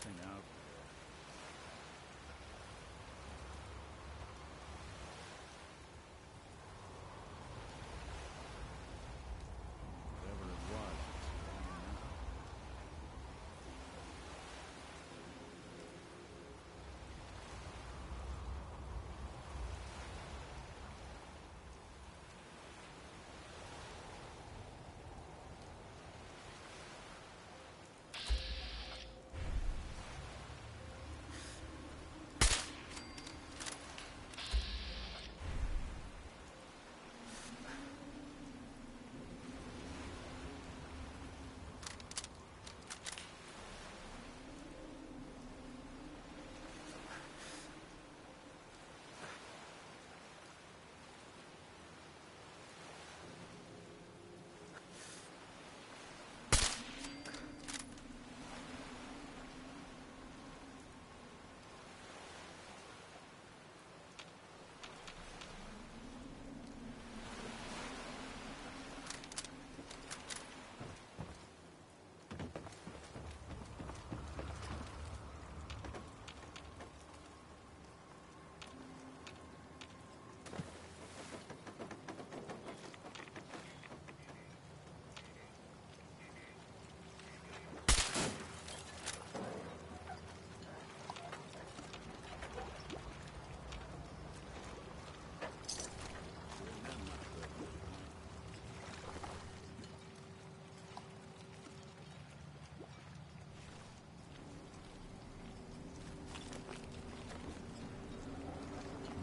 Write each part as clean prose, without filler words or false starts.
nothing out there. Whatever it was, it's gone now.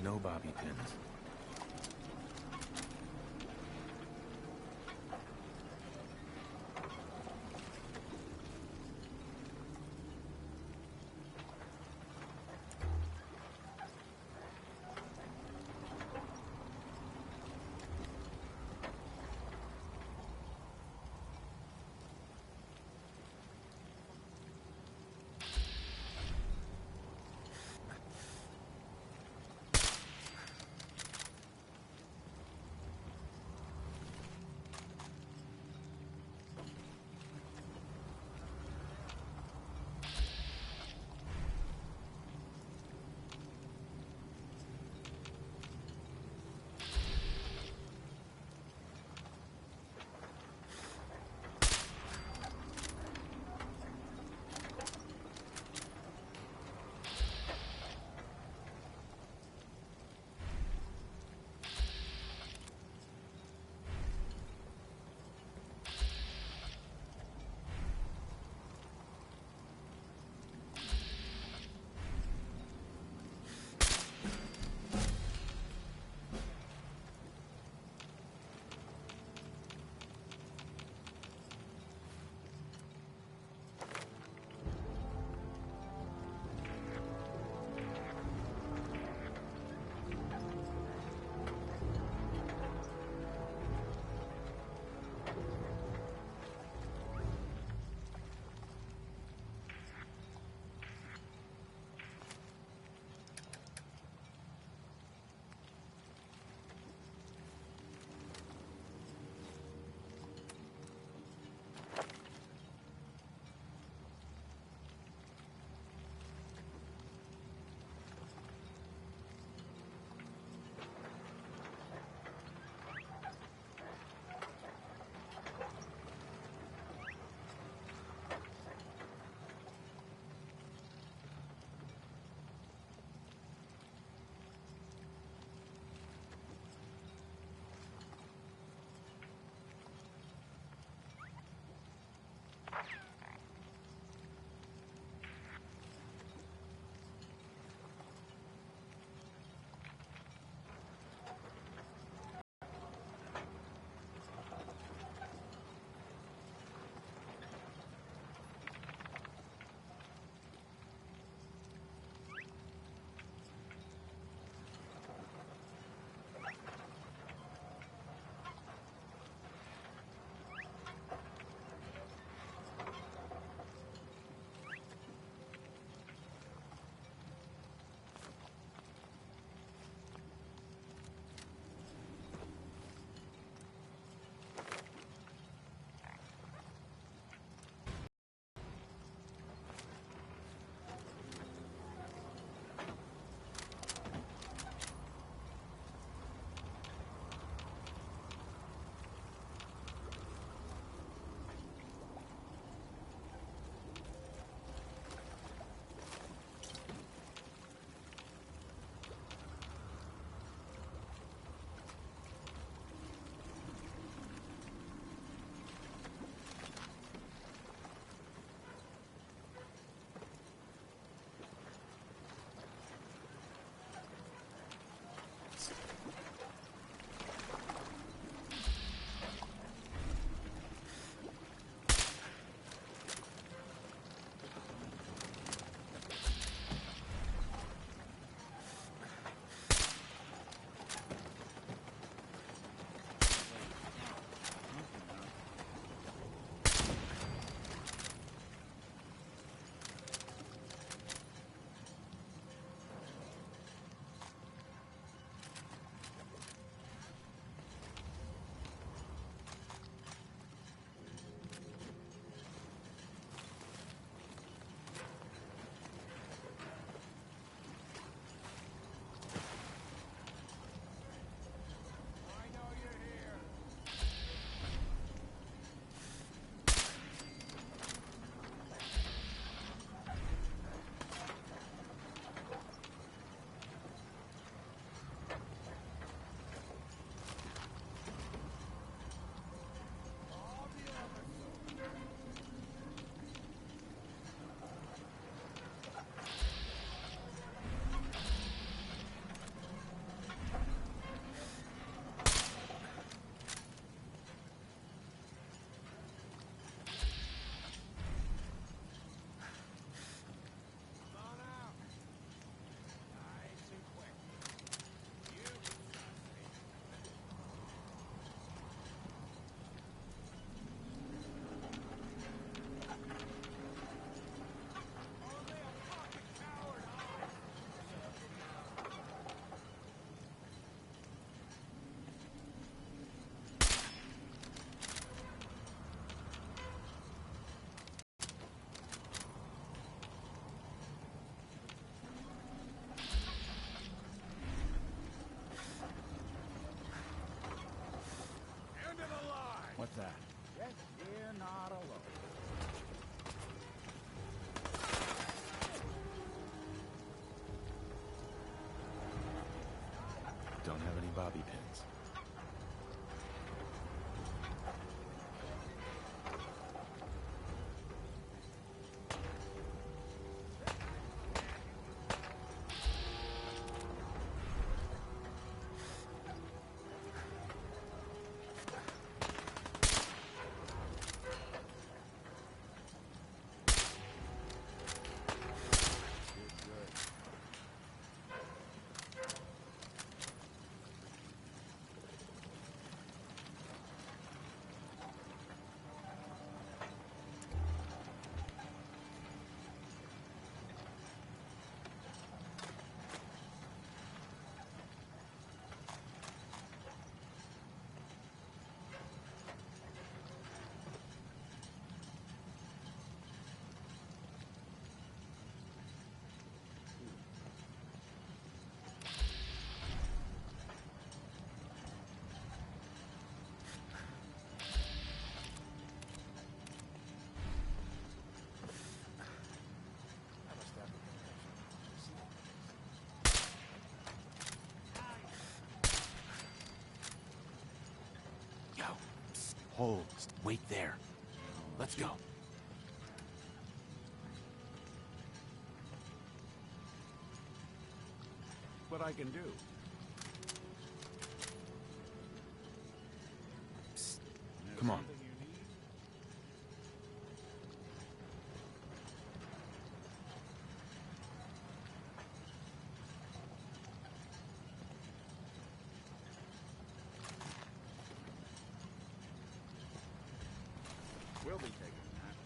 No bobby pins. bobby pins. Yo, psst, hold, wait there. Let's go. What I can do. Psst, come on. Something you need? We'll be taking that.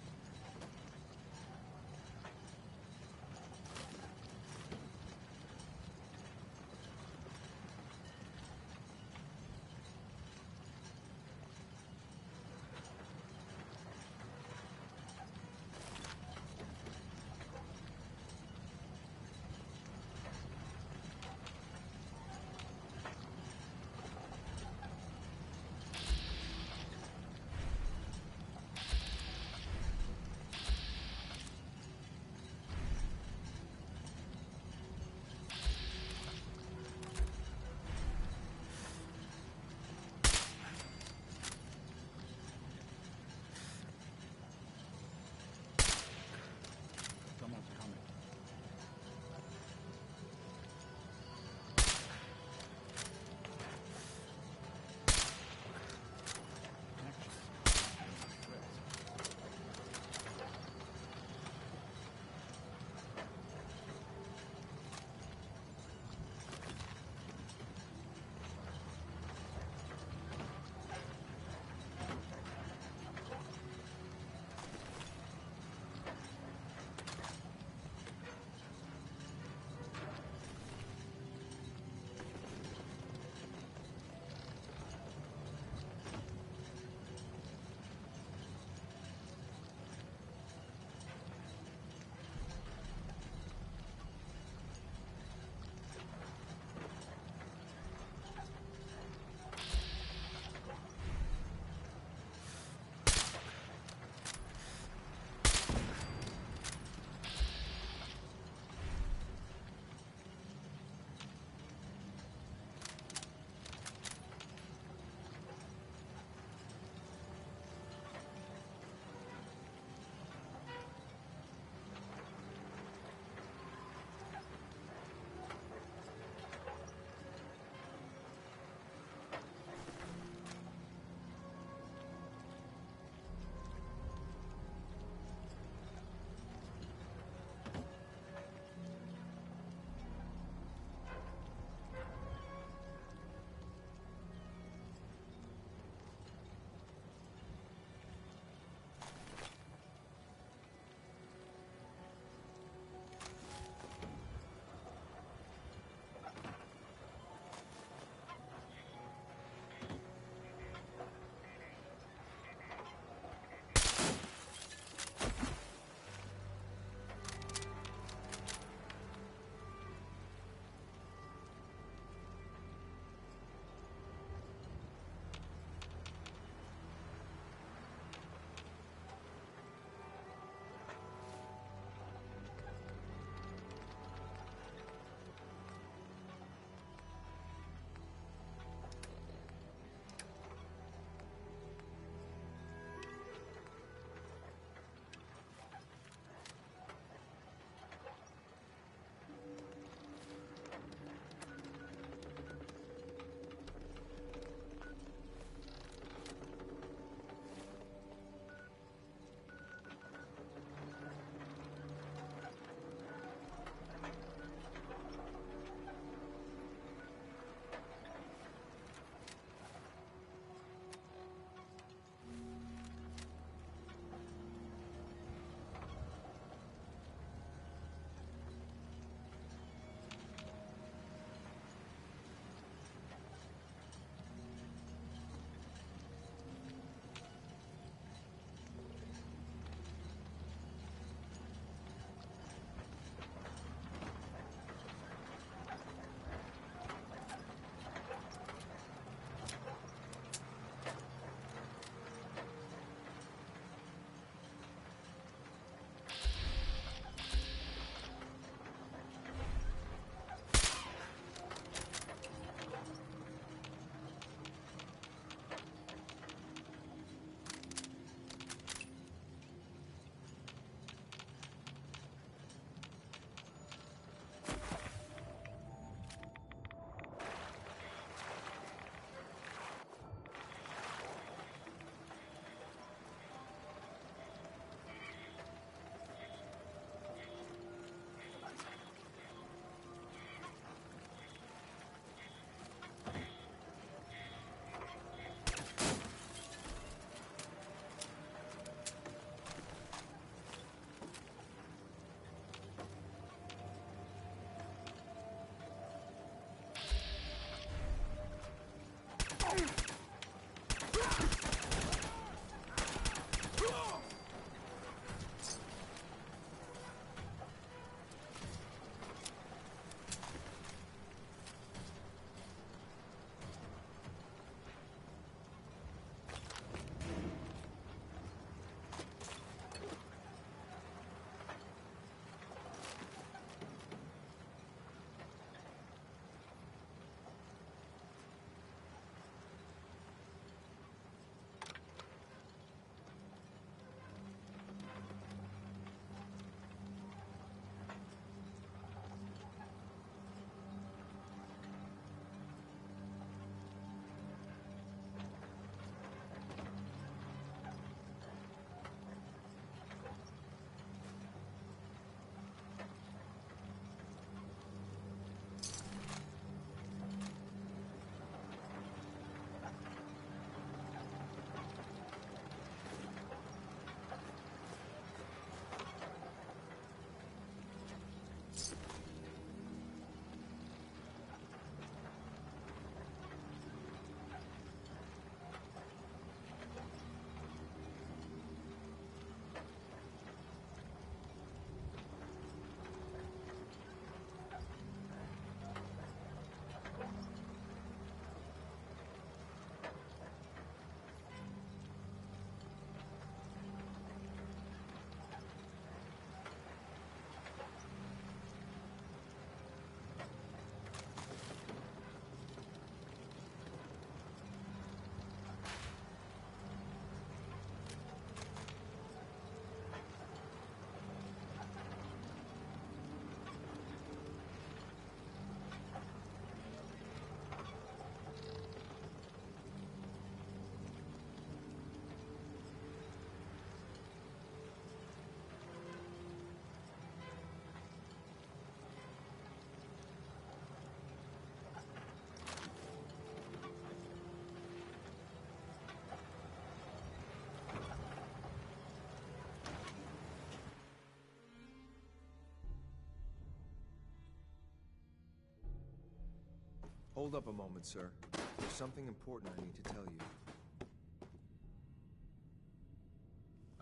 Hold up a moment, sir. There's something important I need to tell you.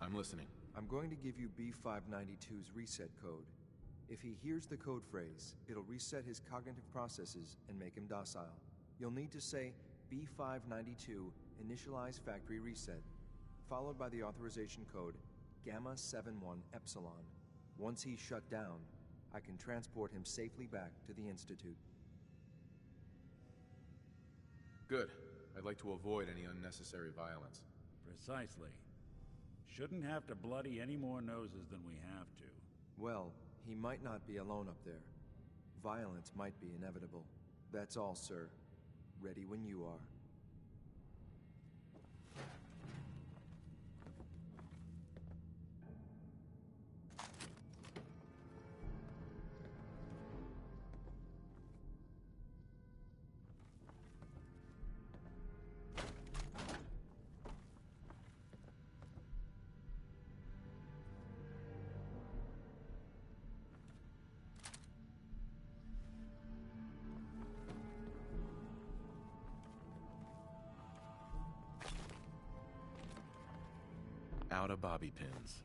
I'm listening. I'm going to give you B592's reset code. If he hears the code phrase, it'll reset his cognitive processes and make him docile. You'll need to say B592 initialize factory reset, followed by the authorization code Gamma 71 Epsilon. Once he's shut down, I can transport him safely back to the Institute. Good. I'd like to avoid any unnecessary violence. Precisely. Shouldn't have to bloody any more noses than we have to. Well, he might not be alone up there. Violence might be inevitable. That's all, sir. Ready when you are. Out of bobby pins.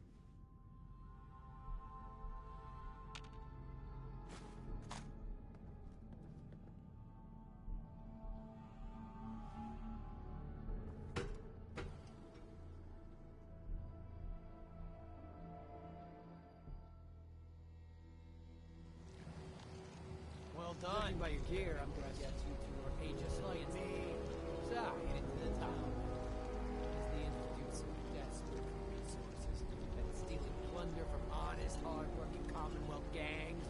Well done. Judging by your gear, I'm gonna guess you two are Aegis Alliance. So, headed to the top. Is the Institute so desperate for resources that it's stealing plunder from honest, hard-working Commonwealth gangs?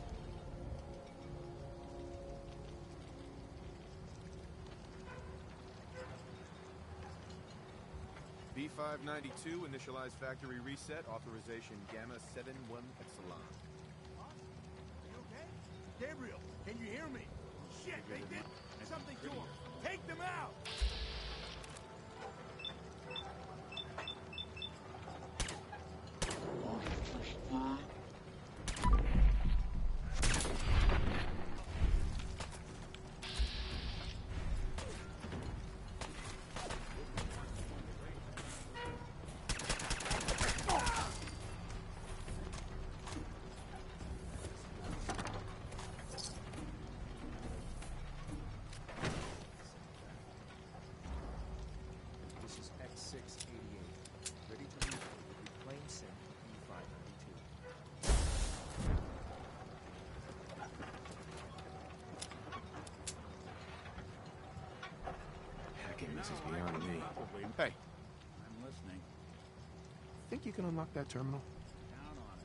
B592 initialize factory reset, authorization Gamma 71 Epsilon. You okay? Gabriel, can you hear me? Shit, they did something to him. Take them out! This is X688. Ready to reload with reclaim sync B592. Hacking this is beyond me. Probably. Hey, I'm listening. think you can unlock that terminal? Count on it.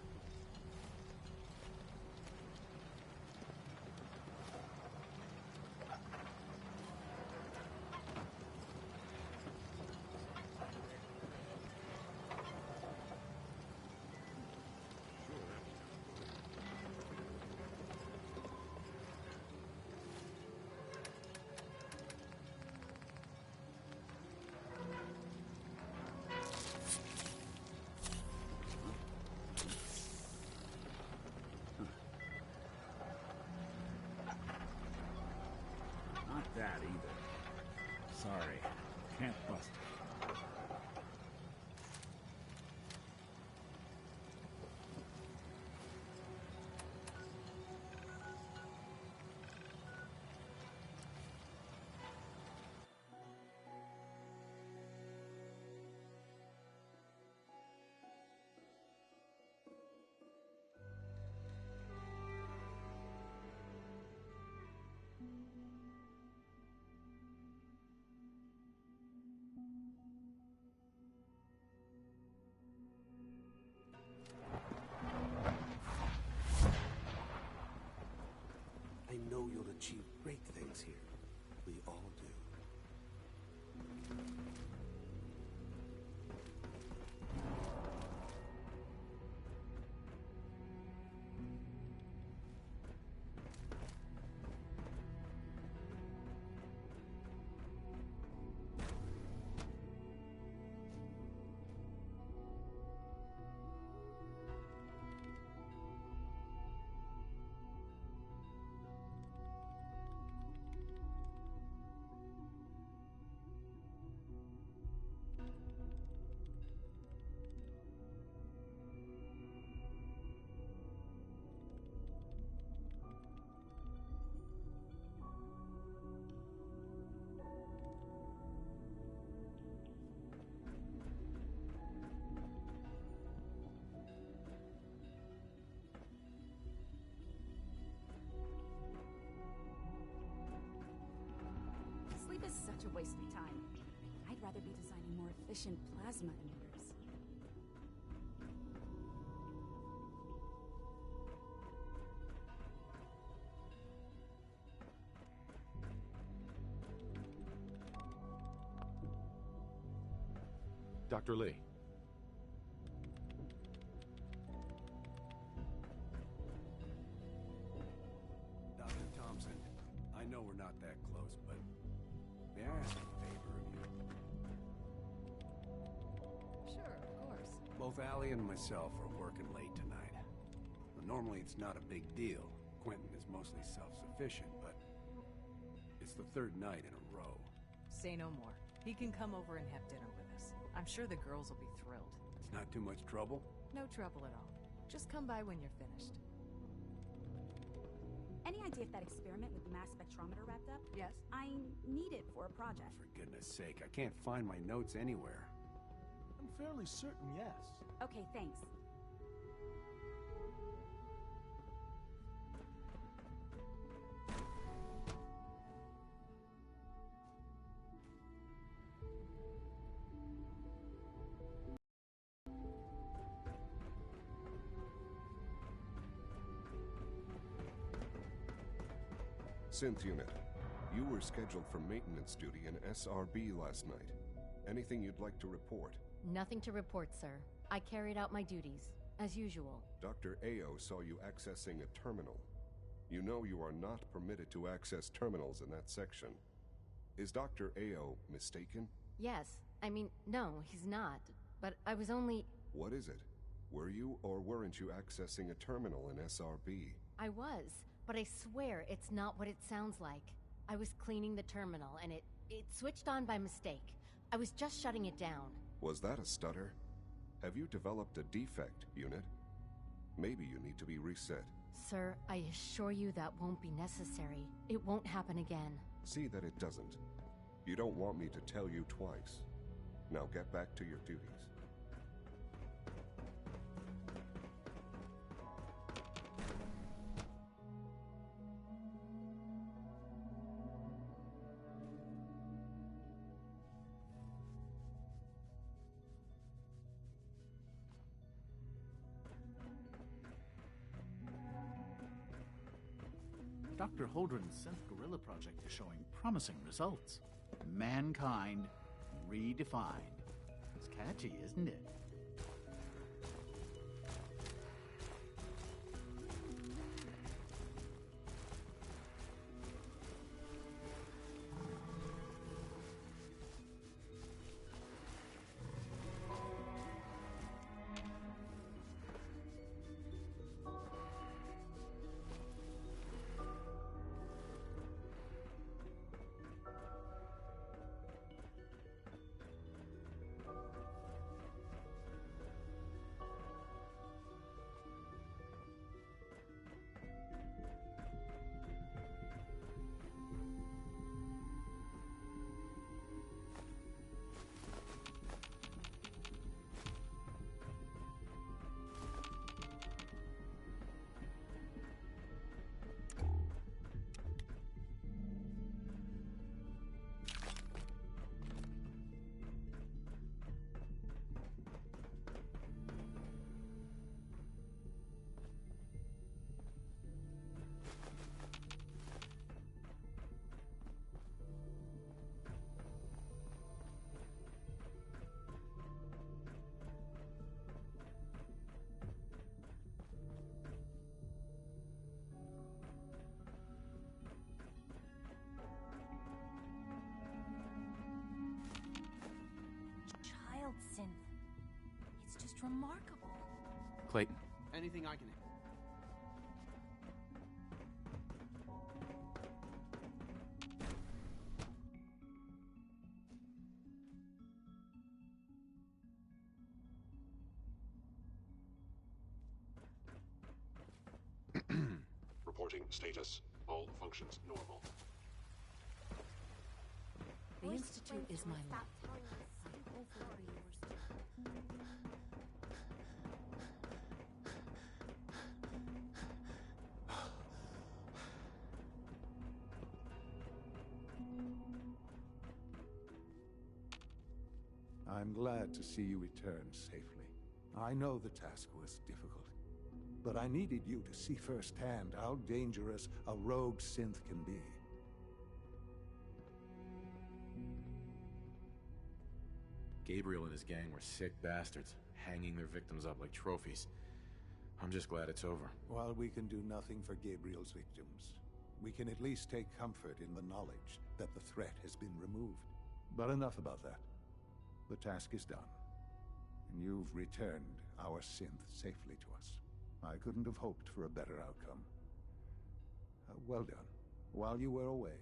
Not that either. Sorry. Can't bust it. rather be designing more efficient plasma emitters. Dr. Lee. Dr. Thompson, I know we're not that close, but may I ask a favor of you? Sure, of course. Both Allie and myself are working late tonight. Well, normally it's not a big deal. Quentin is mostly self-sufficient, but it's the third night in a row. Say no more. He can come over and have dinner with us. I'm sure the girls will be thrilled. It's not too much trouble? No trouble at all. Just come by when you're finished. Any idea if that experiment with the mass spectrometer wrapped up? Yes? I need it for a project. For goodness sake, I can't find my notes anywhere. I'm fairly certain yes. Okay, thanks. Synth Unit, you were scheduled for maintenance duty in SRB last night. Anything you'd like to report? Nothing to report, sir. I carried out my duties, as usual. Dr. Ao saw you accessing a terminal. You know you are not permitted to access terminals in that section. Is Dr. Ao mistaken? Yes. I mean, no, he's not. But I was only... What is it? Were you or weren't you accessing a terminal in SRB? I was, but I swear it's not what it sounds like. I was cleaning the terminal, and it switched on by mistake. I was just shutting it down. Was that a stutter? Have you developed a defect, Unit? Maybe you need to be reset. Sir, I assure you that won't be necessary. It won't happen again. See that it doesn't. You don't want me to tell you twice. Now get back to your duties. Dr. Holdren's Synth Gorilla project is showing promising results. Mankind redefined. It's catchy, isn't it? Synth. It's just remarkable. Clayton. Anything I can... Reporting status. All functions normal. The Institute is my life. I'm glad to see you return safely. I know the task was difficult, but I needed you to see firsthand how dangerous a rogue synth can be. Gabriel and his gang were sick bastards, hanging their victims up like trophies. I'm just glad it's over. While we can do nothing for Gabriel's victims, we can at least take comfort in the knowledge that the threat has been removed. But enough about that. The task is done, and you've returned our synth safely to us. I couldn't have hoped for a better outcome. Well done. While you were away,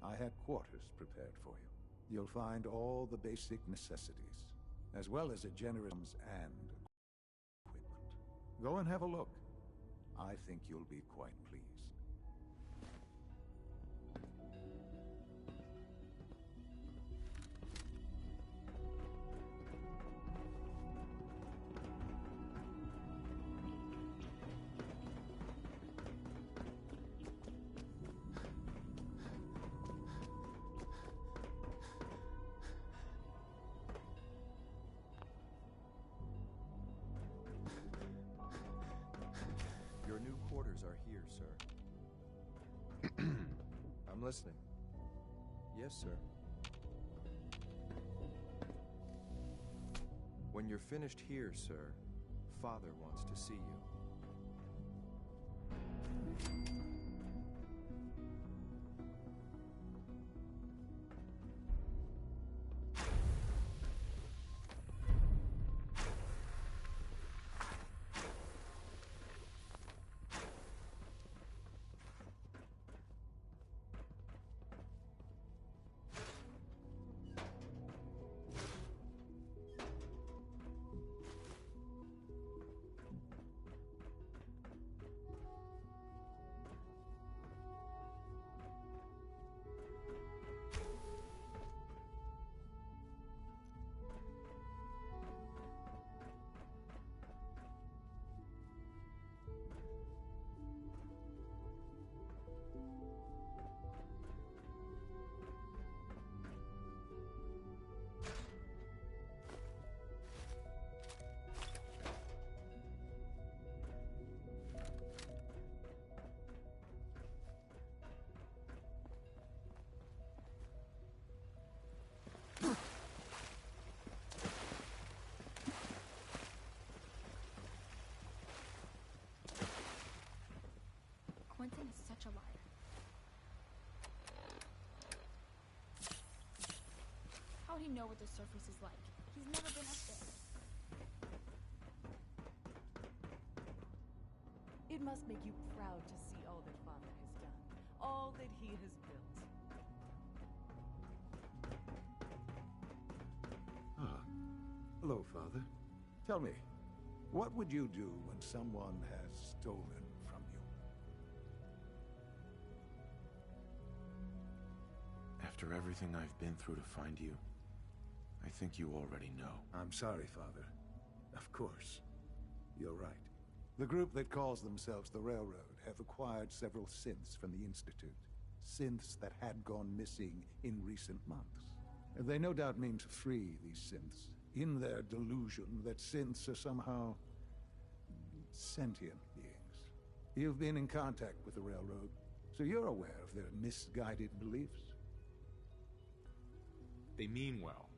I had quarters prepared for you. You'll find all the basic necessities, as well as a generous and equipment. Go and have a look. I think you'll be quite pleased. Your new quarters are here, sir. I'm listening. Yes, sir. When you're finished here, sir, Father wants to see you. Quentin is such a liar. How'd he know what the surface is like? He's never been up there. It must make you proud to see all that Father has done, all that he has built. Hello, Father. Tell me, what would you do when someone has stolen from you? After everything I've been through to find you, I think you already know. I'm sorry, Father. Of course. You're right. The group that calls themselves the Railroad have acquired several synths from the Institute. Synths that had gone missing in recent months. They no doubt mean to free these synths, in their delusion that synths are somehow sentient beings. You've been in contact with the Railroad, so you're aware of their misguided beliefs. They mean well.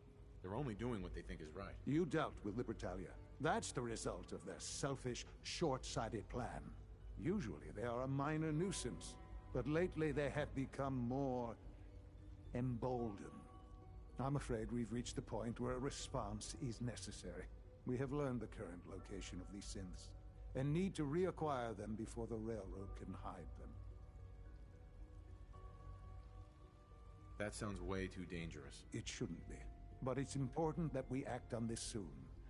They're only doing what they think is right. You dealt with Libertalia. That's the result of their selfish, short-sighted plan. Usually they are a minor nuisance, but lately they have become more emboldened. I'm afraid we've reached the point where a response is necessary. We have learned the current location of these synths, and need to reacquire them before the Railroad can hide them. That sounds way too dangerous. It shouldn't be. But it's important that we act on this soon,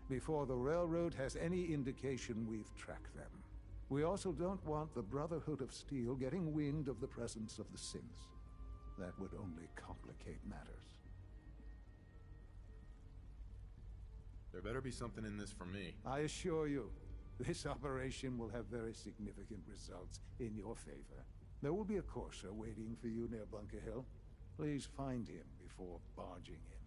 before the Railroad has any indication we've tracked them. We also don't want the Brotherhood of Steel getting wind of the presence of the synths. That would only complicate matters. There better be something in this for me. I assure you, this operation will have very significant results in your favor. There will be a courser waiting for you near Bunker Hill. Please find him before barging in.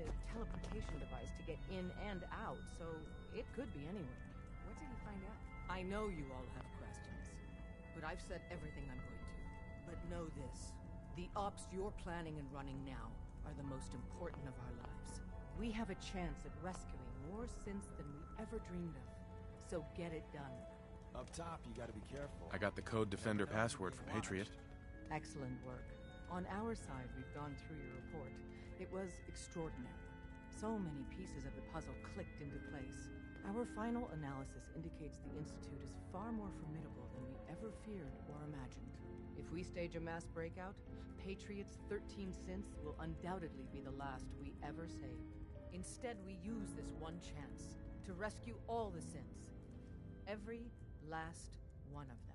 his teleportation device to get in and out, so it could be anywhere. What did he find out? I know you all have questions, but I've said everything I'm going to. But know this, the ops you're planning and running now are the most important of our lives. We have a chance at rescuing more synths than we ever dreamed of, so get it done. Up top, you gotta be careful. I got the Code Defender password for Patriot. Excellent work. On our side, we've gone through your report. It was extraordinary. So many pieces of the puzzle clicked into place. Our final analysis indicates the Institute is far more formidable than we ever feared or imagined. If we stage a mass breakout, Patriot's 13 synths will undoubtedly be the last we ever save. Instead, we use this one chance to rescue all the synths. Every last one of them.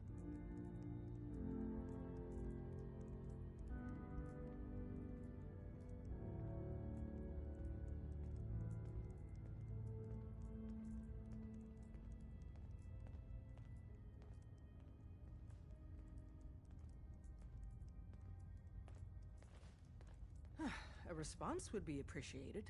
A response would be appreciated.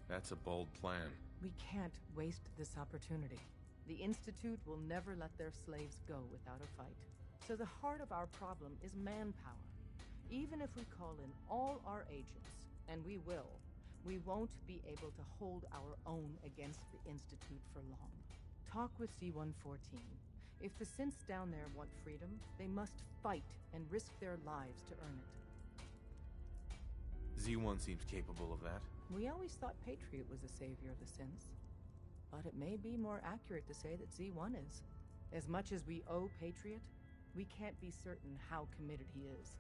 That's a bold plan. We can't waste this opportunity. The Institute will never let their slaves go without a fight. So the heart of our problem is manpower. Even if we call in all our agents, and we will, we won't be able to hold our own against the Institute for long. Talk with Z-114. If the synths down there want freedom, they must fight and risk their lives to earn it. Z1 seems capable of that. We always thought Patriot was the savior of the synths. But it may be more accurate to say that Z1 is. As much as we owe Patriot, we can't be certain how committed he is.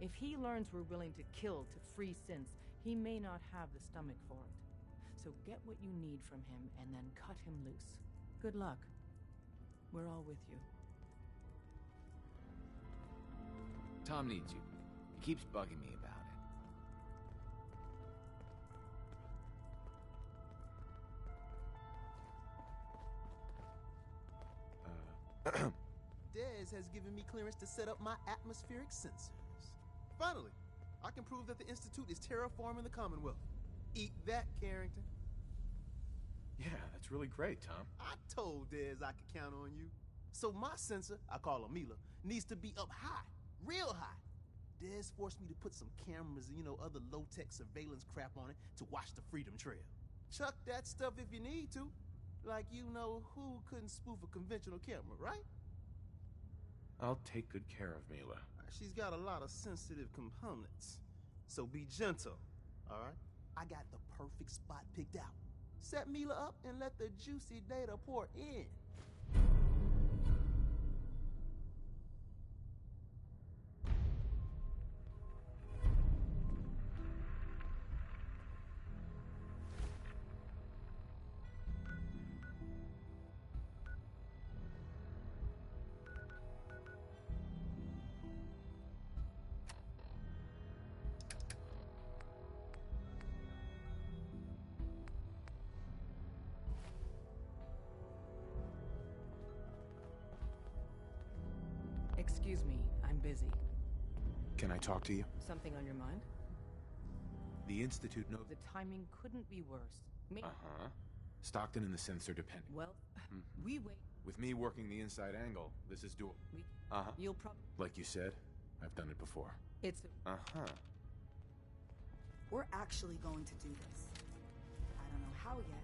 If he learns we're willing to kill to free synths, he may not have the stomach for it. So get what you need from him and then cut him loose. Good luck. We're all with you. Tom needs you. He keeps bugging me about it. Dez has given me clearance to set up my atmospheric sensors. Finally, I can prove that the Institute is terraforming the Commonwealth. Eat that, Carrington. Yeah, that's really great, Tom. I told Dez I could count on you. So my sensor, I call her Mila, needs to be up high, real high. Dez forced me to put some cameras and, other low-tech surveillance crap on it to watch the Freedom Trail. Chuck that stuff if you need to. Like who couldn't spoof a conventional camera, right? I'll take good care of Mila. She's got a lot of sensitive components. So be gentle, all right? I got the perfect spot picked out. Set Mila up and let the juicy data pour in. Excuse me, I'm busy. Can I talk to you? Something on your mind? The Institute knows... The timing couldn't be worse. Uh-huh. Stockton and the synths are dependent. Well, we wait... With me working the inside angle, this is doable. Uh-huh. You'll probably... Like you said, I've done it before. It's... Uh-huh. We're actually going to do this. I don't know how yet.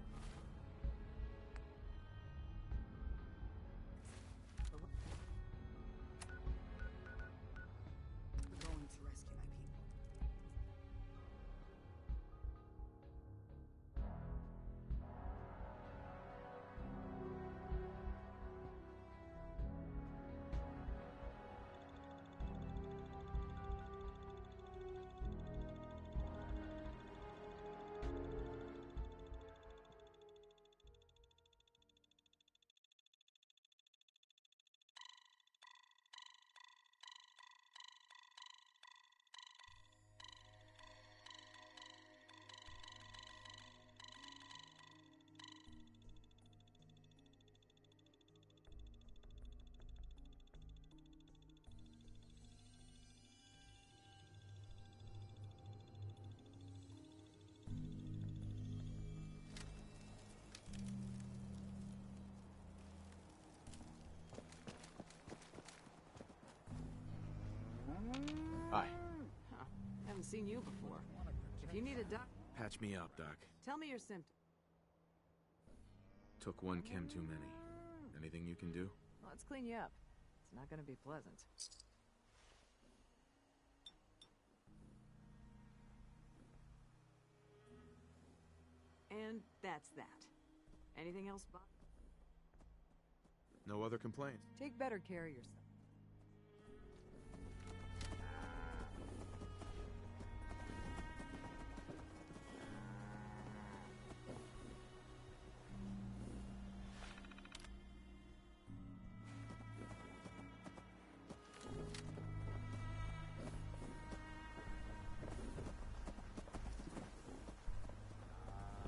seen you before. If you need a doc, Patch me up, Doc. tell me your symptoms. Took one chem too many. Anything you can do? Well, let's clean you up. It's not gonna be pleasant. And that's that. Anything else, Bob? No other complaints. Take better care of yourself.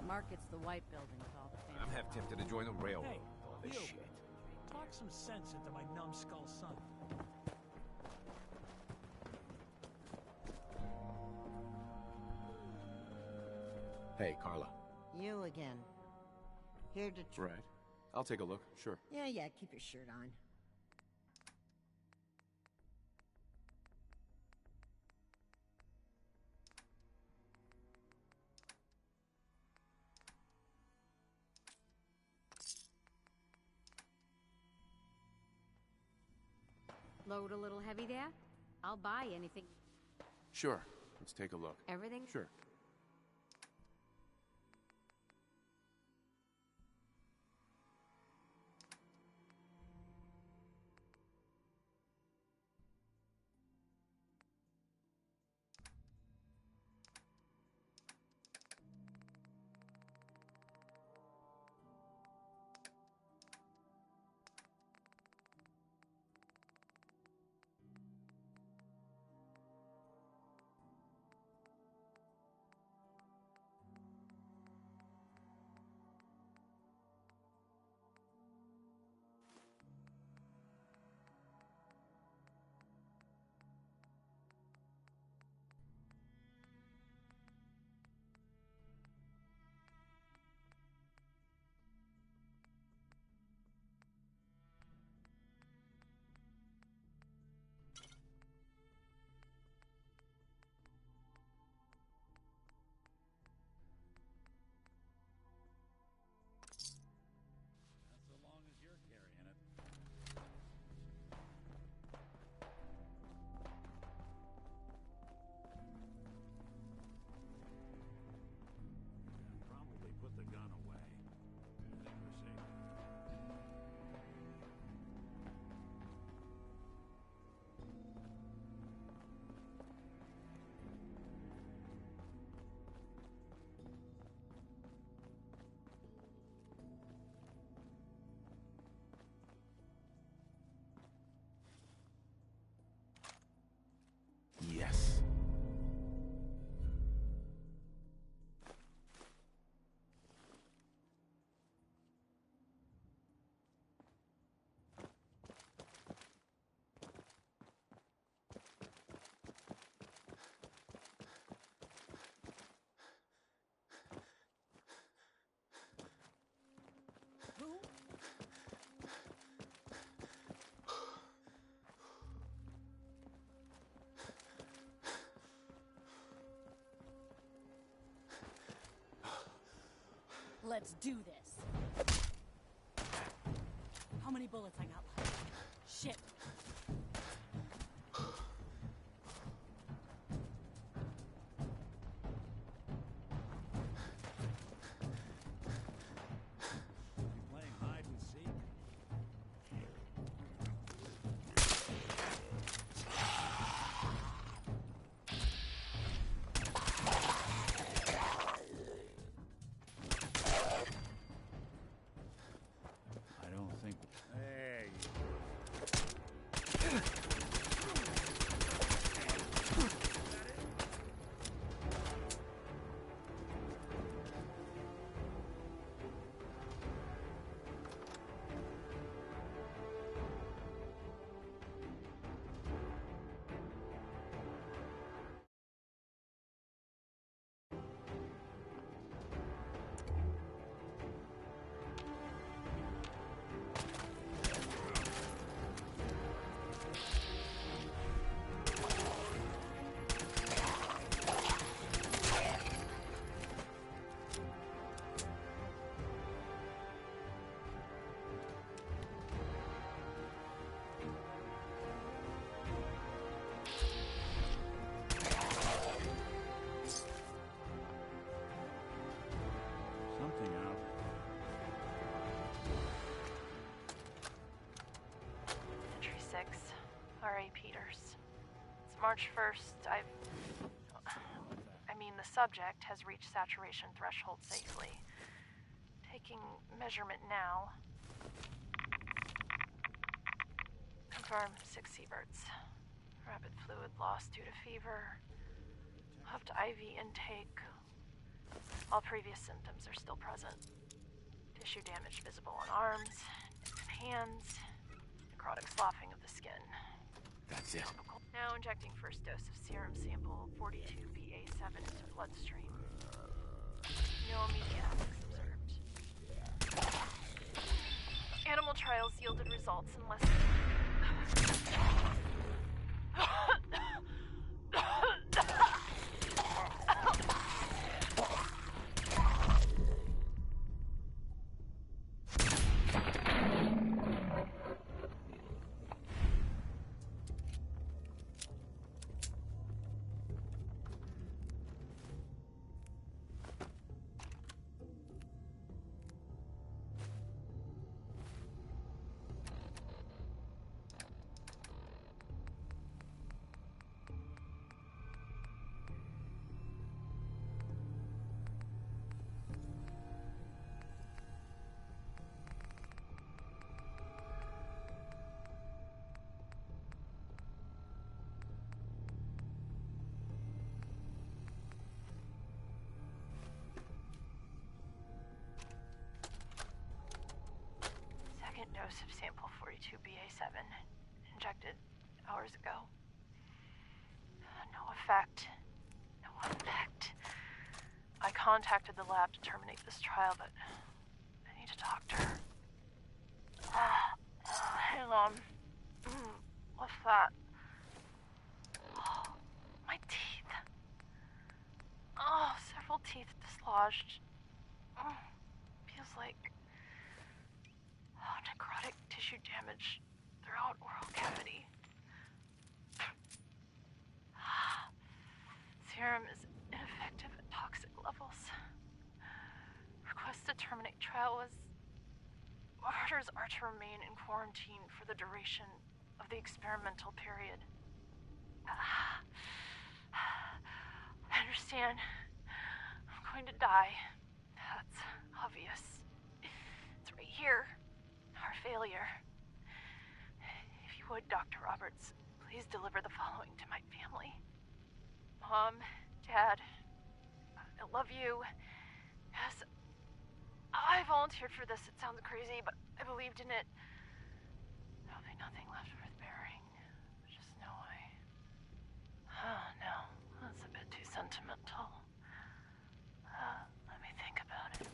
Market's the white building with all the fancy. I'm half tempted to join the railroad. Hey, All this you. shit. Talk some sense into my numbskull son. Hey, Carla. You again. Here to Right. I'll take a look, sure. Yeah, keep your shirt on. Load a little heavy there? I'll buy anything. Sure. Let's take a look. Everything? Sure. Yes. Let's do this. How many bullets I got left? Shit. Playing hide and seek? I don't think... There you go. March 1st, the subject has reached saturation threshold safely. Taking measurement now. Confirm 6 sieverts. Rapid fluid loss due to fever. Upped IV intake. All previous symptoms are still present. Tissue damage visible on arms and hands. Necrotic sloughing of the skin. That's it. Now injecting first dose of serum sample 42BA7 into the bloodstream. No immediate effects observed. Animal trials yielded results in less than... Dose of sample 42BA7, injected hours ago. No effect. No effect. I contacted the lab to terminate this trial, but I need a doctor. Hang on. What's that? Oh, my teeth. Oh, several teeth dislodged. Feels like necrotic tissue damage throughout oral cavity. Serum is ineffective at toxic levels. Request to terminate trial was... Orders are to remain in quarantine for the duration of the experimental period. I understand. I'm going to die. That's obvious. It's right here. Our failure. If you would, Dr. Roberts, please deliver the following to my family. Mom, Dad, I love you. Yes, I volunteered for this. It sounds crazy, but I believed in it. There'll be nothing left worth bearing. Just know Oh, no. That's a bit too sentimental. Let me think about it.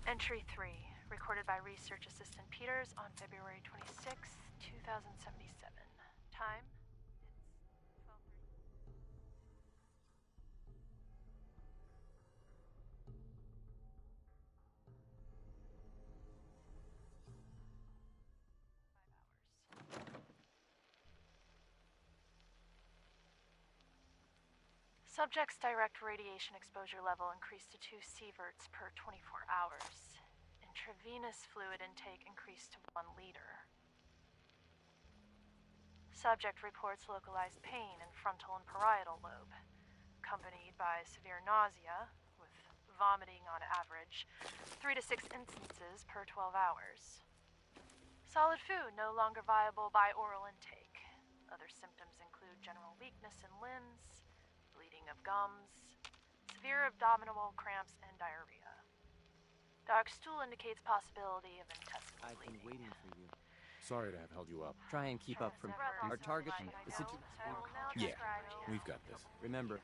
Entry 3, recorded by Research Assistant Peters on February 26, 2077. Time? It's 12:30. 5 hours. Subject's direct radiation exposure level increased to 2 sieverts per 24 hours. Intravenous fluid intake increased to 1 liter. Subject reports localized pain in frontal and parietal lobe, accompanied by severe nausea, with vomiting on average 3 to 6 instances per 12 hours. Solid food no longer viable by oral intake. Other symptoms include general weakness in limbs, bleeding of gums, severe abdominal cramps, and diarrhea. Dark stool indicates possibility of intestinal I've been bleeding. waiting for you. Sorry to have held you up. Try and keep up from our target. Yeah, we've got this. Remember,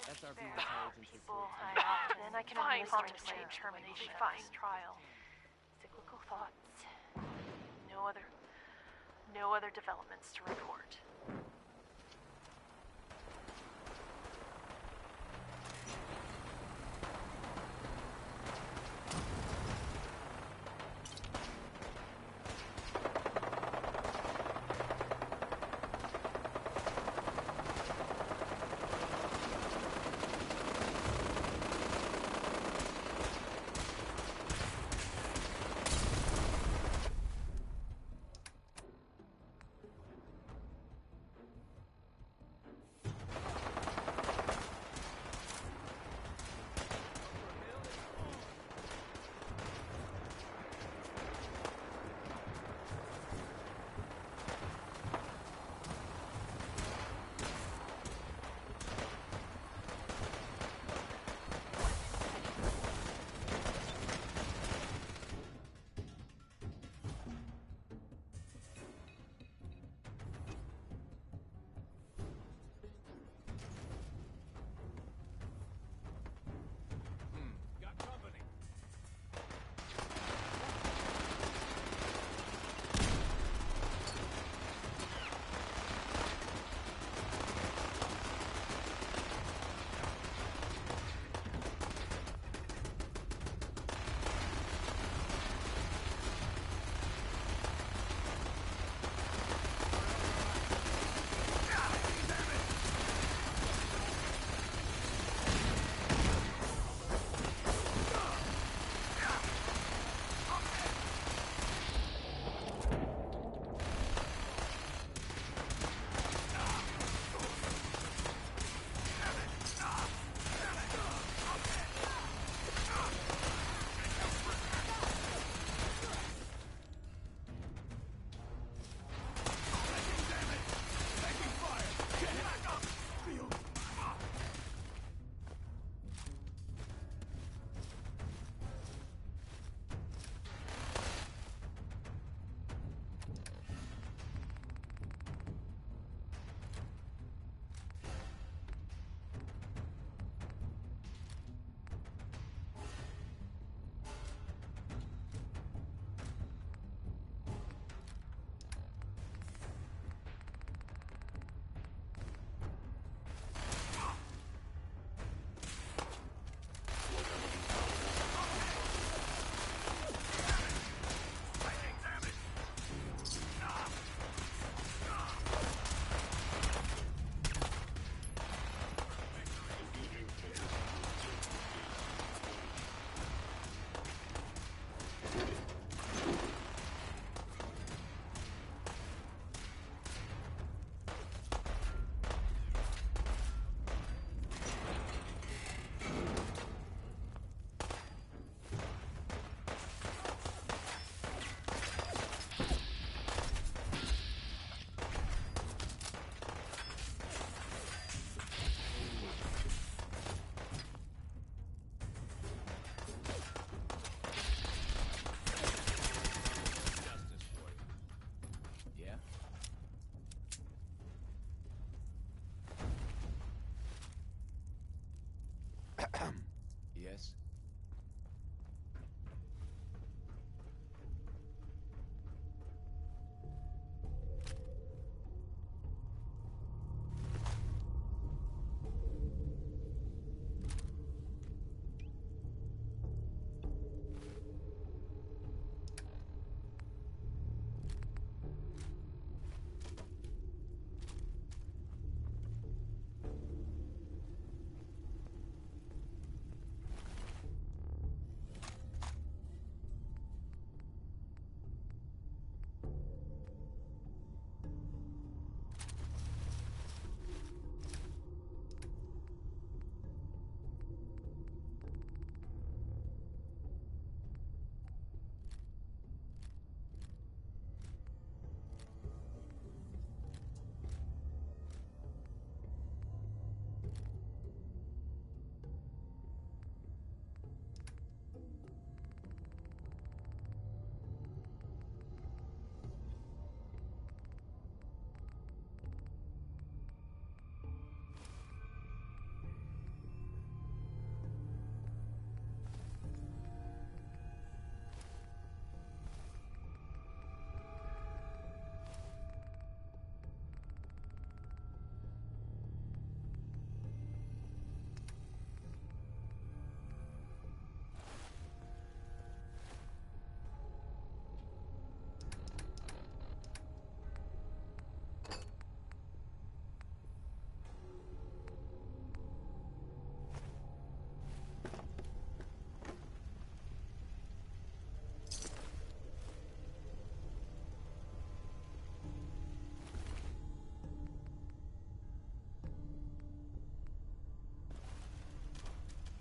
that's our view intelligence report. Then I can contemplate termination of this trial. Cyclical thoughts. No other developments to report. Yes?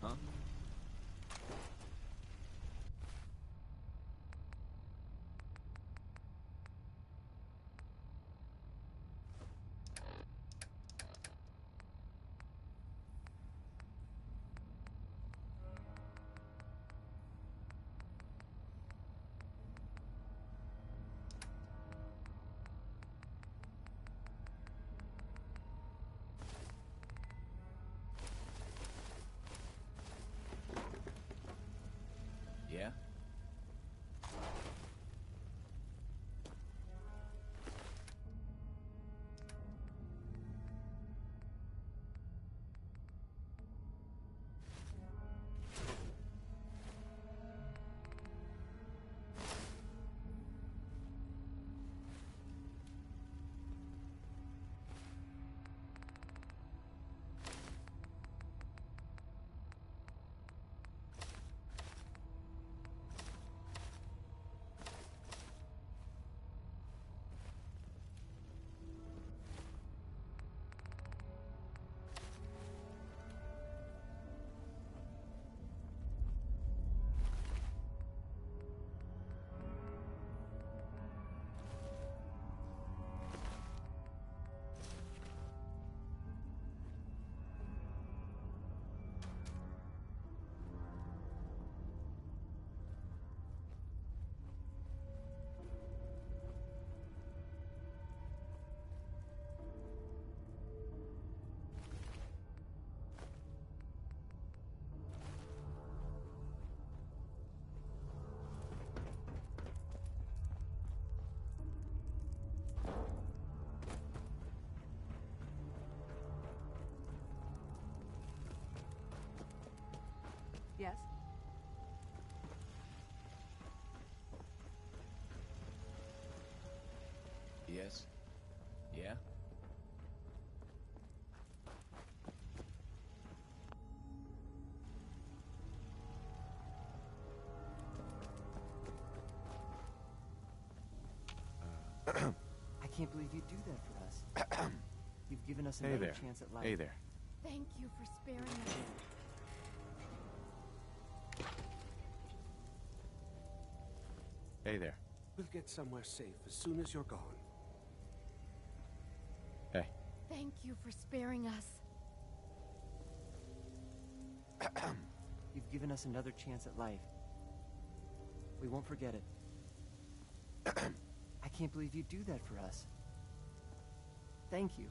Huh? Yeah? Yes? Yes? Yeah? I can't believe you'd do that for us. You've given us Hey another there. chance at life. Hey there. Thank you for sparing us. Hey there. We'll get somewhere safe as soon as you're gone. Hey. Thank you for sparing us. You've given us another chance at life. We won't forget it. I can't believe you'd do that for us. Thank you.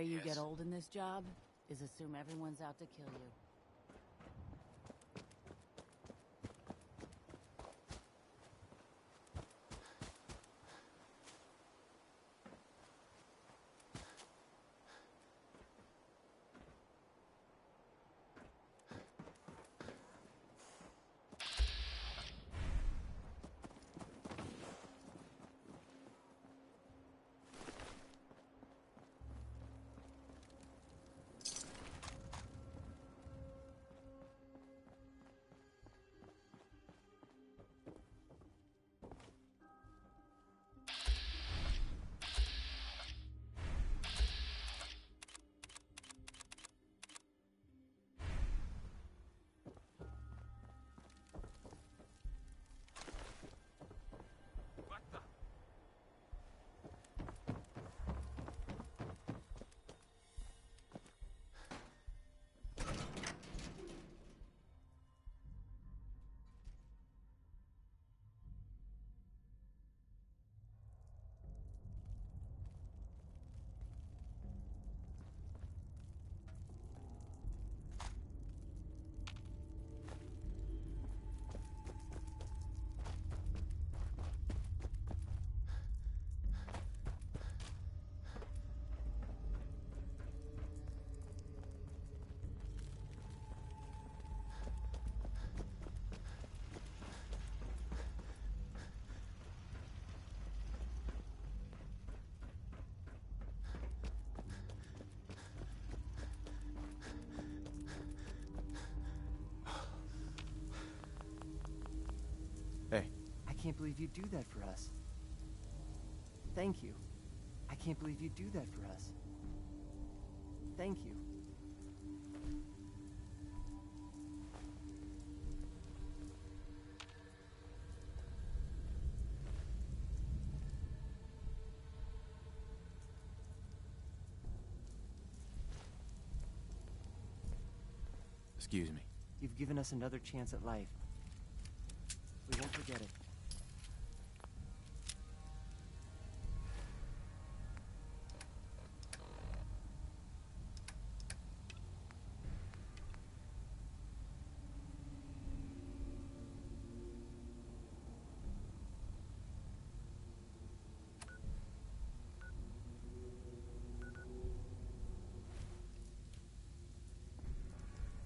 way you get old in this job is assume everyone's out to kill you. Hey. I can't believe you'd do that for us. Thank you. I can't believe you'd do that for us. Thank you. Excuse me. You've given us another chance at life. We won't forget it.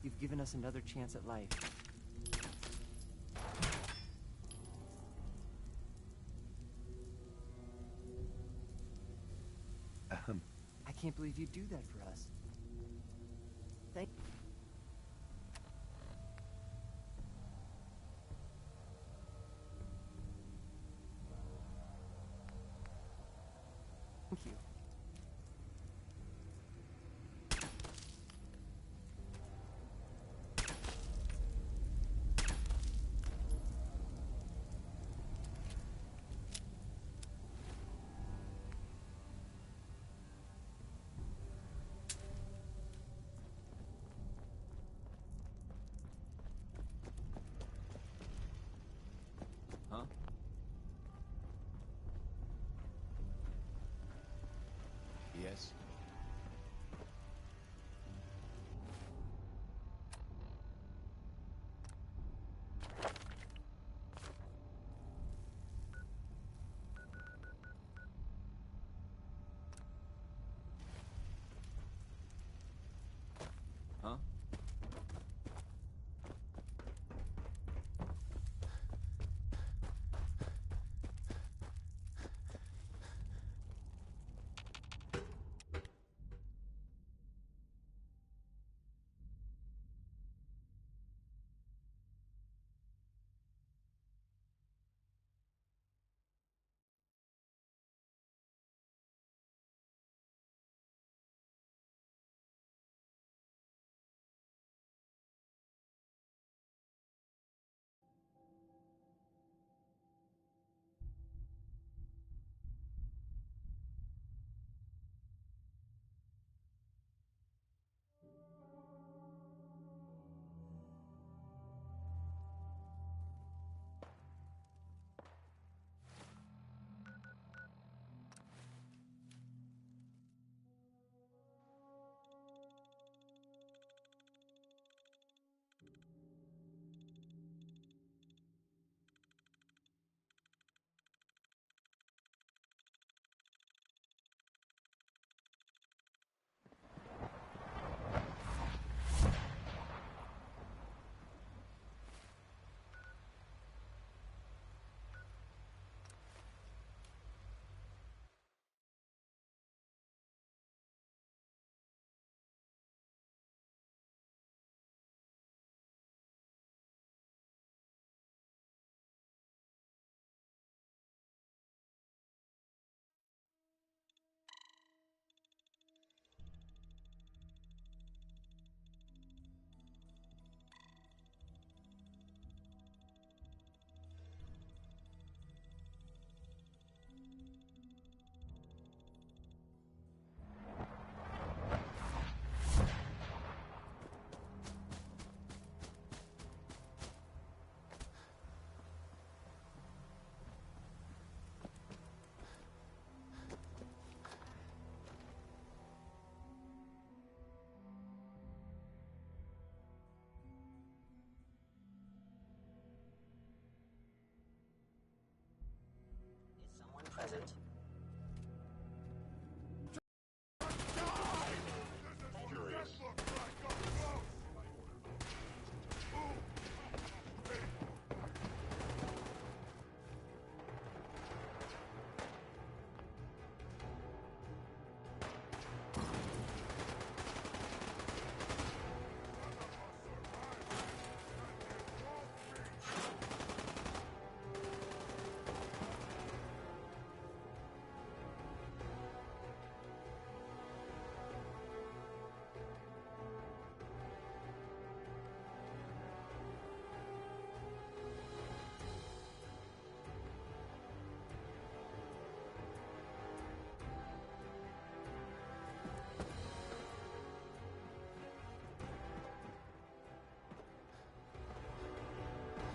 You've given us another chance at life. I can't believe you'd do that for us. Thank you.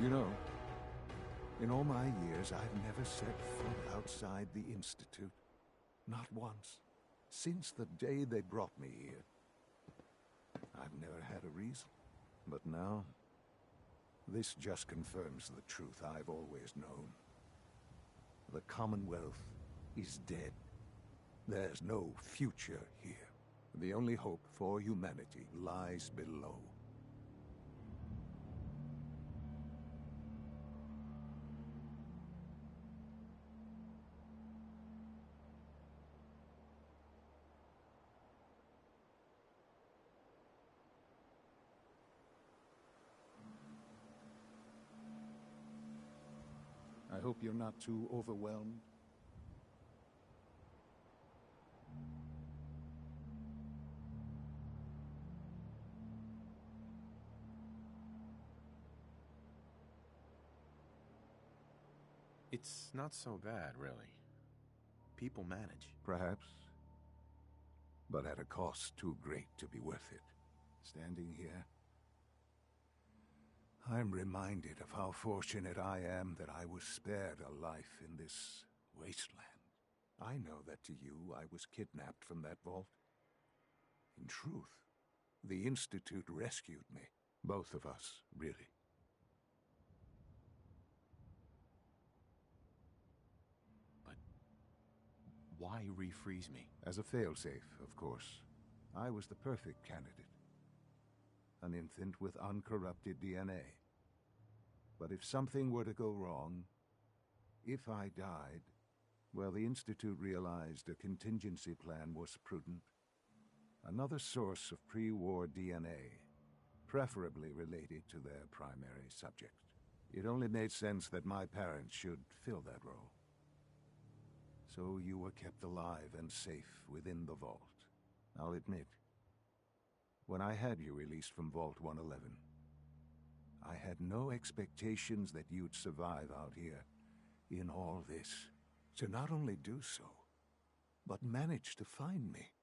You know, in all my years, I've never set foot outside the Institute. Not once. Since the day they brought me here. I've never had a reason. But now, this just confirms the truth I've always known. The Commonwealth is dead. There's no future here. The only hope for humanity lies below. I hope you're not too overwhelmed. It's not so bad, really. People manage. Perhaps. But at a cost too great to be worth it. Standing here, I'm reminded of how fortunate I am that I was spared a life in this wasteland. I know that to you, I was kidnapped from that vault. In truth, the Institute rescued me. Both of us, really. But why refreeze me? As a failsafe, of course. I was the perfect candidate. An infant with uncorrupted DNA. But if something were to go wrong, if I died, well, the Institute realized a contingency plan was prudent. Another source of pre-war DNA, preferably related to their primary subject. It only made sense that my parents should fill that role. So you were kept alive and safe within the vault. I'll admit, when I had you released from Vault 111, I had no expectations that you'd survive out here in all this. To not only do so, but manage to find me.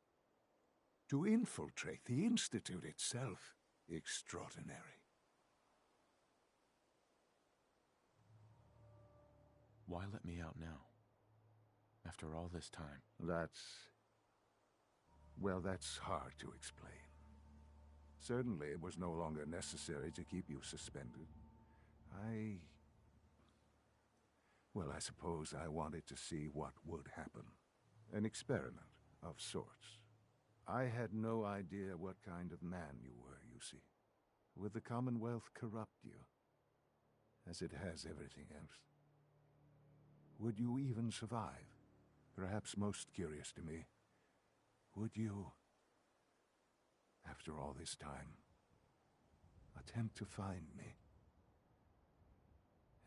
To infiltrate the Institute itself. Extraordinary. Why let me out now? After all this time? Well, that's hard to explain. Certainly, it was no longer necessary to keep you suspended. Well, I suppose I wanted to see what would happen. An experiment of sorts. I had no idea what kind of man you were, you see. Would the Commonwealth corrupt you? As it has everything else? Would you even survive? Perhaps most curious to me, would you, after all this time, attempt to find me?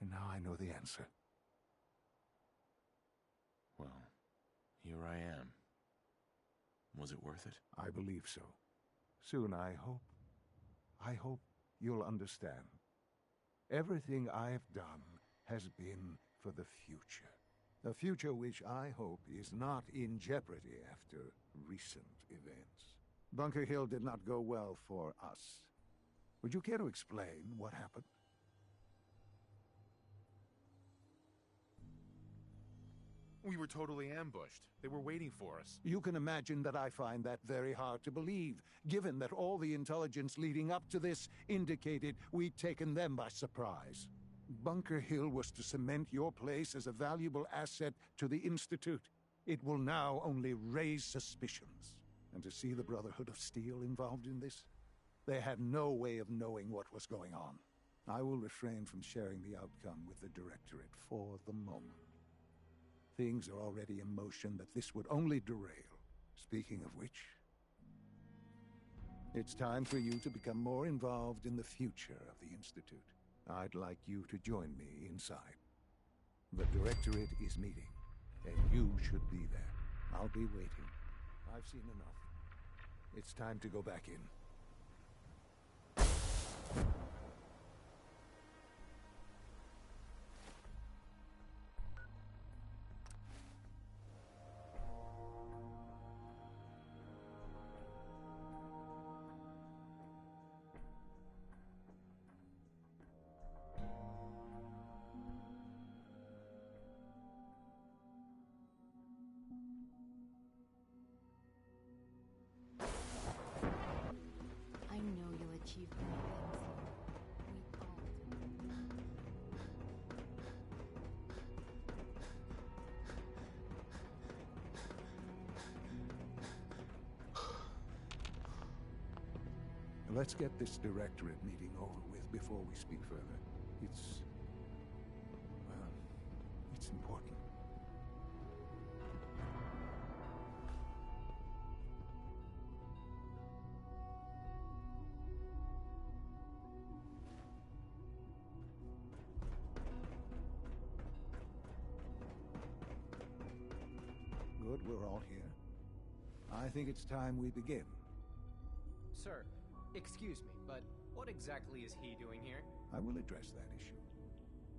And now I know the answer. Well, here I am. Was it worth it? I believe so. Soon, I hope you'll understand. Everything I've done has been for the future. A future which I hope is not in jeopardy after recent events. Bunker Hill did not go well for us. Would you care to explain what happened? We were totally ambushed. They were waiting for us. You can imagine that I find that very hard to believe, given that all the intelligence leading up to this indicated we'd taken them by surprise. Bunker Hill was to cement your place as a valuable asset to the Institute. It will now only raise suspicions. And to see the Brotherhood of Steel involved in this? They had no way of knowing what was going on. I will refrain from sharing the outcome with the Directorate for the moment. Things are already in motion that this would only derail. Speaking of which, it's time for you to become more involved in the future of the Institute. I'd like you to join me inside. The Directorate is meeting, and you should be there. I'll be waiting. I've seen enough. It's time to go back in. let's get this directorate meeting over with before we speak further. It's... well, it's important. Good, we're all here. I think it's time we begin. Sir, excuse me, but what exactly is he doing here? I will address that issue.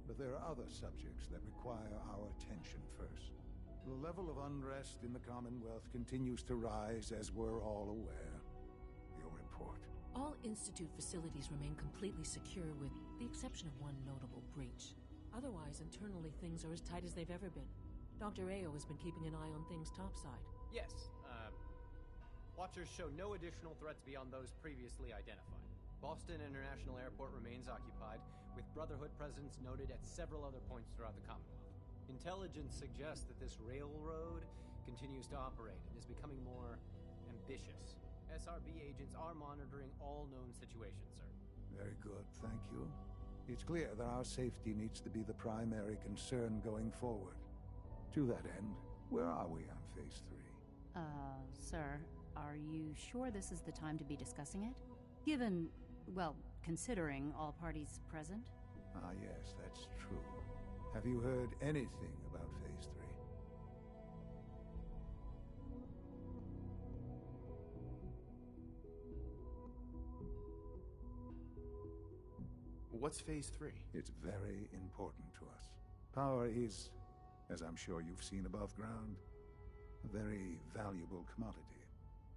But there are other subjects that require our attention first. The level of unrest in the Commonwealth continues to rise, as we're all aware. Your report. All Institute facilities remain completely secure with the exception of one notable breach. Otherwise, internally, things are as tight as they've ever been. Dr. Ayo has been keeping an eye on things topside. Yes, Watchers show no additional threats beyond those previously identified. Boston International Airport remains occupied, with Brotherhood presence noted at several other points throughout the Commonwealth. Intelligence suggests that this railroad continues to operate and is becoming more ambitious. SRB agents are monitoring all known situations, sir. Very good, thank you. It's clear that our safety needs to be the primary concern going forward. To that end, where are we on Phase 3? Sir, are you sure this is the time to be discussing it? Given, well, considering all parties present? Ah, yes, that's true. Have you heard anything about Phase 3? What's Phase 3? It's very important to us. Power is, as I'm sure you've seen above ground, a very valuable commodity.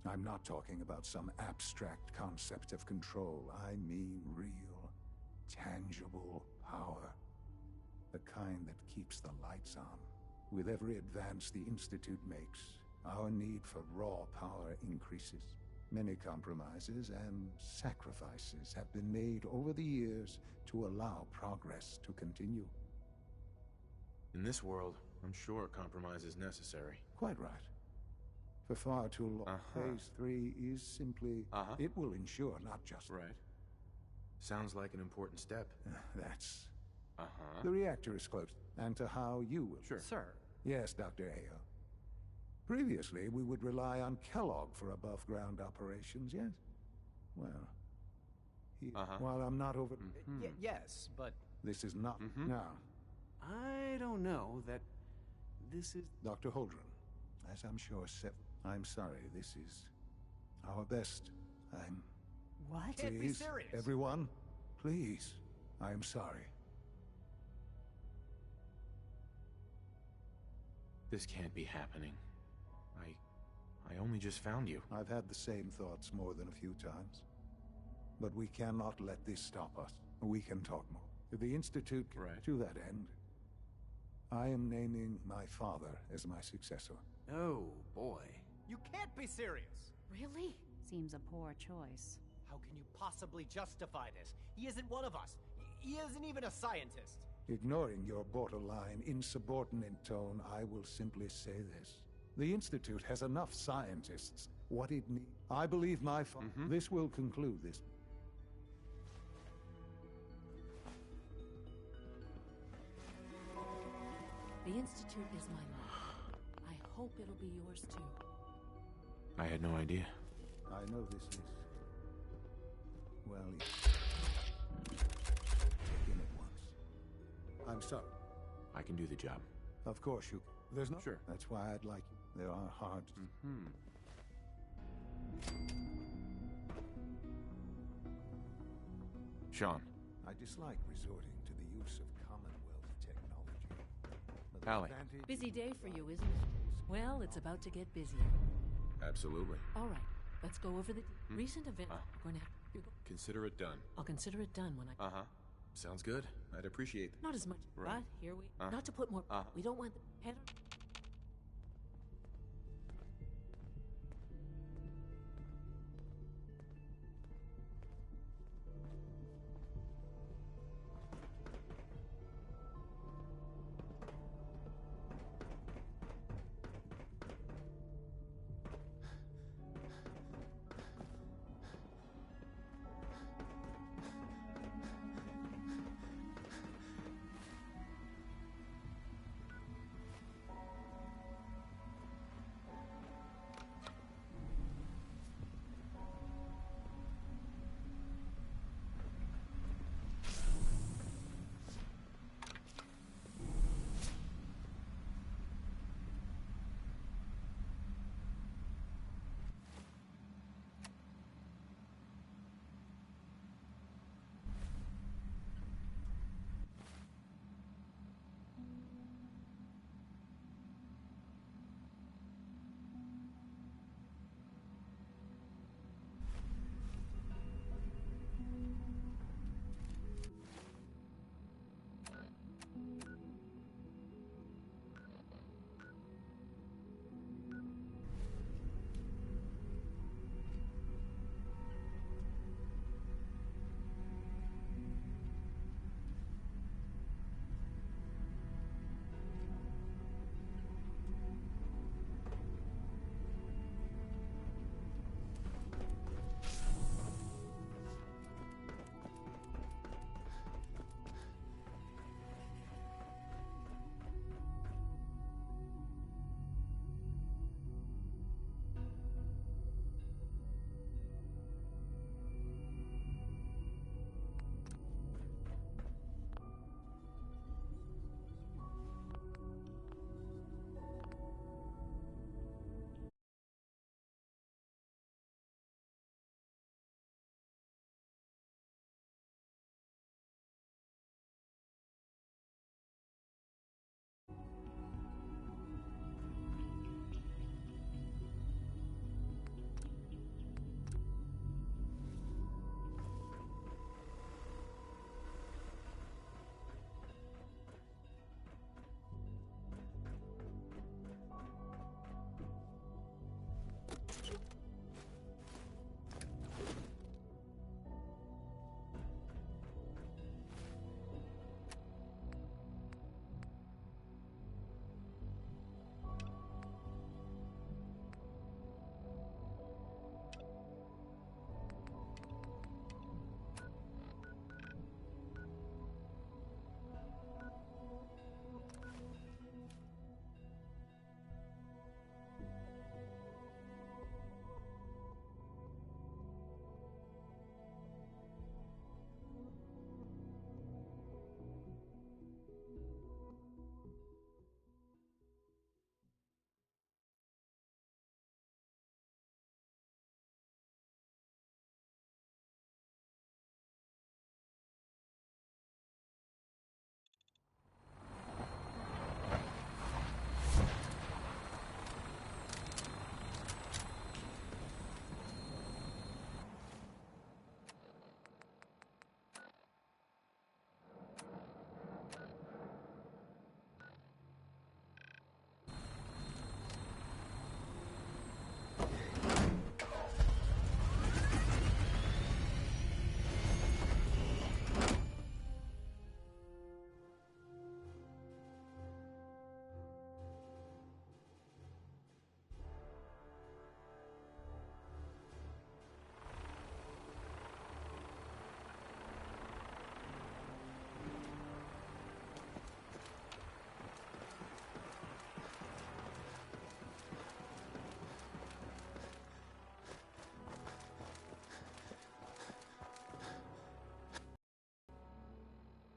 I'm not talking about some abstract concept of control. I mean real, tangible power. The kind that keeps the lights on. With every advance the Institute makes, our need for raw power increases. Many compromises and sacrifices have been made over the years to allow progress to continue. In this world, I'm sure compromise is necessary. Quite right. For far too long, Phase 3 is simply... It will ensure not just... Right. Sounds like an important step. That's... The reactor is close. And to how you will... Sure. Sir. Yes, Dr. Ayo. Previously, we would rely on Kellogg for above-ground operations, yes? Well... While I'm not over... Yes, but... This is not... Now... I don't know that... This is... Dr. Holdren, as I'm sure I'm sorry, this is... our best. I'm... What? Can't be serious. Everyone, please. I am sorry. This can't be happening. I only just found you. I've had the same thoughts more than a few times. But we cannot let this stop us. We can talk more. If the Institute... Right. To that end, I am naming my father as my successor. Oh, boy. You can't be serious! Really? Seems a poor choice. How can you possibly justify this? He isn't one of us. He isn't even a scientist. Ignoring your borderline, insubordinate tone, I will simply say this. The Institute has enough scientists. What it needs... I believe my father... This will conclude this. The Institute is my life. I hope it'll be yours too. I had no idea. I know this is... well, take him at once. I'm sorry. I can do the job. Of course you... There's no... Sure. That's why I'd like you. There are hard... Sean. I dislike resorting to the use of Commonwealth technology. But the Allie. advantage- Busy day for you, isn't it? Well, it's about to get busier. Absolutely. All right, let's go over the recent event. We're going to have... Consider it done. I'll consider it done when I... Sounds good. I'd appreciate that. Not as much, Right. but here we... Uh. Not to put more... We don't want the head...